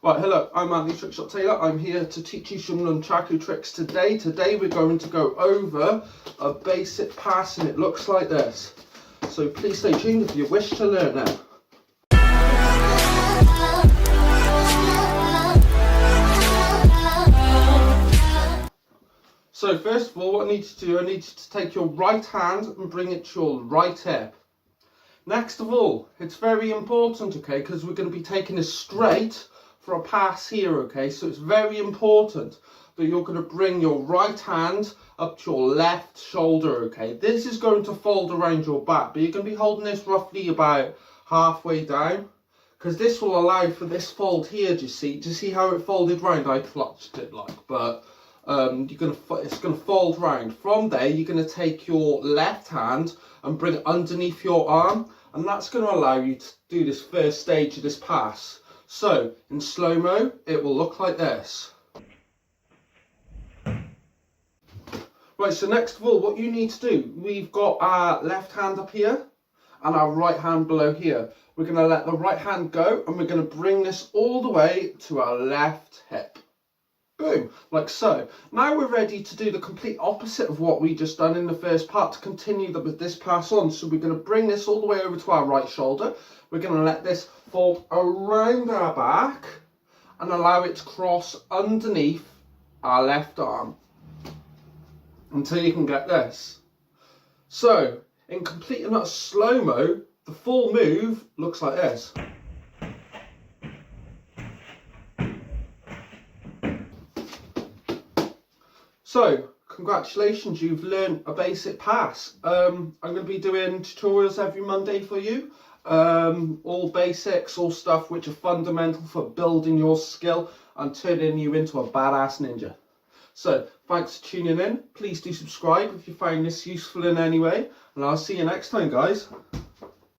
Right, hello, I'm Andy Trickshot Taylor. I'm here to teach you some Nunchaku tricks today. Today we're going to go over a basic pass and it looks like this. So please stay tuned if you wish to learn now. So first of all, what I need you to do, I need you to take your right hand and bring it to your right hip. Next of all, it's very important, okay, because we're going to be taking this straight for a pass here, okay, so it's very important that you're going to bring your right hand up to your left shoulder, okay. This is going to fold around your back, but you're going to be holding this roughly about halfway down, because this will allow for this fold here. Do you see how it folded round? I clutched it but it's going to fold round. From there, you're going to take your left hand and bring it underneath your arm, and that's going to allow you to do this first stage of this pass. So, in slow-mo, it will look like this. Right, so next of all, what you need to do, we've got our left hand up here and our right hand below here. We're going to let the right hand go and we're going to bring this all the way to our left hip. Boom, like so. Now we're ready to do the complete opposite of what we just done in the first part to continue with this pass on. So we're going to bring this all the way over to our right shoulder. We're going to let this fold around our back and allow it to cross underneath our left arm until you can get this. So, in complete and utter slow-mo, the full move looks like this. So, congratulations, you've learned a basic pass. I'm going to be doing tutorials every Monday for you. All basics, all stuff which are fundamental for building your skill and turning you into a badass ninja. So, thanks for tuning in. Please do subscribe if you find this useful in any way. And I'll see you next time, guys.